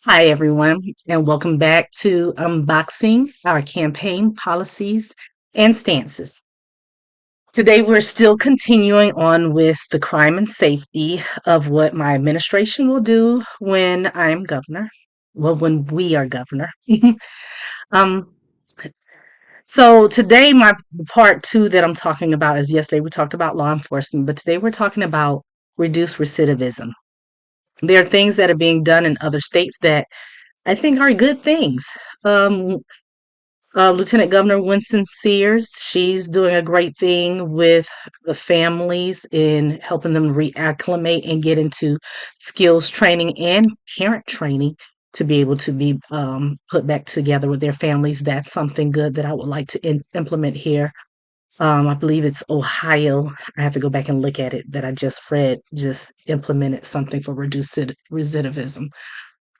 Hi, everyone, and welcome back to Unboxing Our Campaign Policies and Stances. Today, we're still continuing on with the crime and safety of what my administration will do when I'm governor. Well, when we are governor. um, so today, my part two that I'm talking about is yesterday we talked about law enforcement, but today we're talking about reduced recidivism. There are things that are being done in other states that I think are good things. Um, Lieutenant Governor Winston Sears, she's doing a great thing with the families in helping them reacclimate and get into skills training and parent training to be able to be put back together with their families. That's something good that I would like to implement here. I believe it's Ohio. I have to go back and look at it that I just read, just implemented something for reduced recidivism.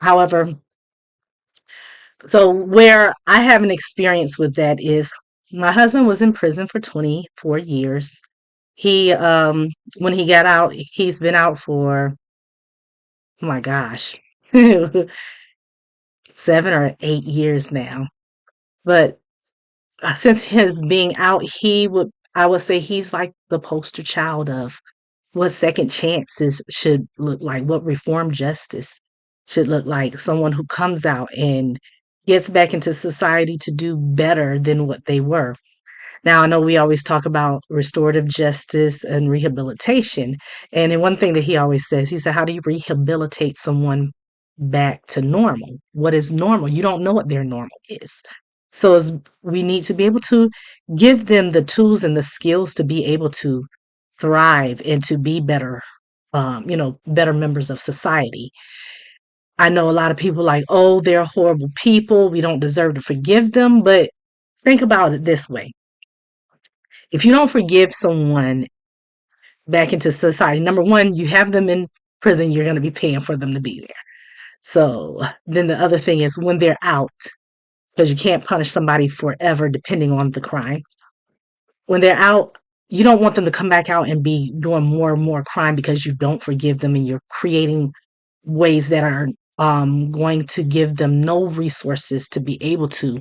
However, so where I have an experience with that is my husband was in prison for 24 years. He when he got out, he's been out for oh my gosh, 7 or 8 years now. But since his being out, I would say he's like the poster child of what second chances should look like, what reform justice should look like. Someone who comes out and gets back into society to do better than what they were. Now, I know we always talk about restorative justice and rehabilitation. And then one thing that he always says, he said, how do you rehabilitate someone back to normal? What is normal? You don't know what their normal is. We need to be able to give them the tools and the skills to be able to thrive and to be better, better members of society. I know a lot of people like, oh, they're horrible people. We don't deserve to forgive them. But think about it this way. If you don't forgive someone back into society, number one, you have them in prison, you're going to be paying for them to be there. So then the other thing is when they're out, because you can't punish somebody forever depending on the crime. When they're out, you don't want them to come back out and be doing more and more crime because you don't forgive them and you're creating ways that are going to give them no resources to be able to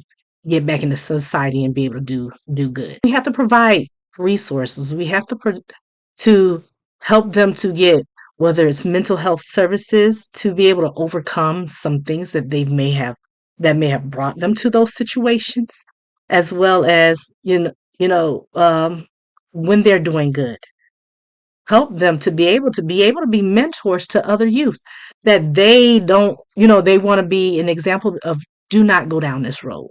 get back into society and be able to do good. We have to provide resources. We have to help them to get whether it's mental health services to be able to overcome some things that that may have brought them to those situations, as well as when they're doing good help them to be able to be mentors to other youth that they don't, they want to be an example of do not go down this road.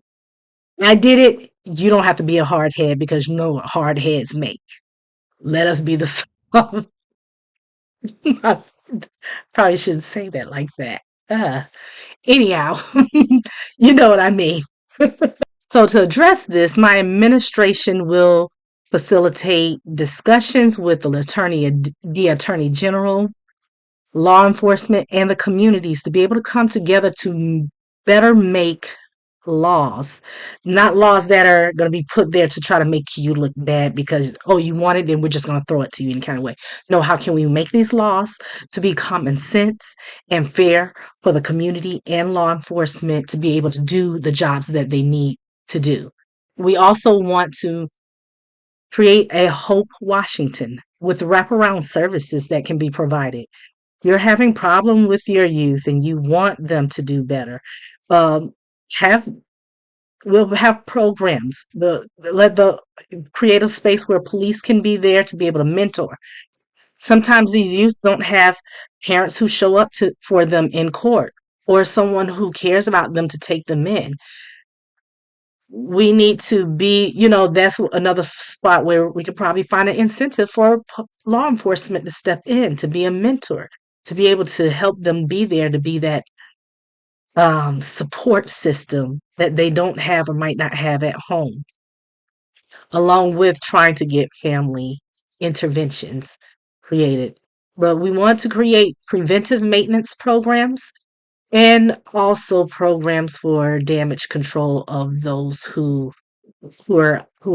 I did it. You don't have to be a hard head because you know what hard heads make. Let us be the soft. I probably shouldn't say that like that. Anyhow, you know what I mean. So to address this, my administration will facilitate discussions with the attorney general, law enforcement, and the communities to be able to come together to better make laws, not laws that are going to be put there to try to make you look bad because, oh, you want it, then we're just going to throw it to you in kind of way. No, how can we make these laws to be common sense and fair for the community and law enforcement to be able to do the jobs that they need to do? We also want to create a Hope Washington with wraparound services that can be provided. You're having problem with your youth and you want them to do better. Um, have we'll have programs. Let the create a space where police can be there to be able to mentor. Sometimes these youth don't have parents who show up to for them in court or someone who cares about them to take them in. We need to be, that's another spot where we could probably find an incentive for law enforcement to step in, to be a mentor, to be able to help them be there, to be that support system that they don't have or might not have at home, along with trying to get family interventions created. But we want to create preventive maintenance programs and also programs for damage control of those who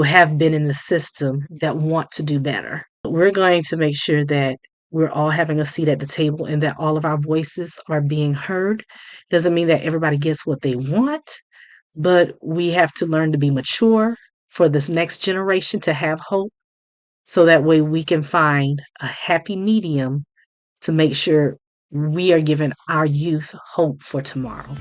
have been in the system that want to do better. We're going to make sure that we're all having a seat at the table and that all of our voices are being heard. Doesn't mean that everybody gets what they want, but we have to learn to be mature for this next generation to have hope so that way we can find a happy medium to make sure we are giving our youth hope for tomorrow.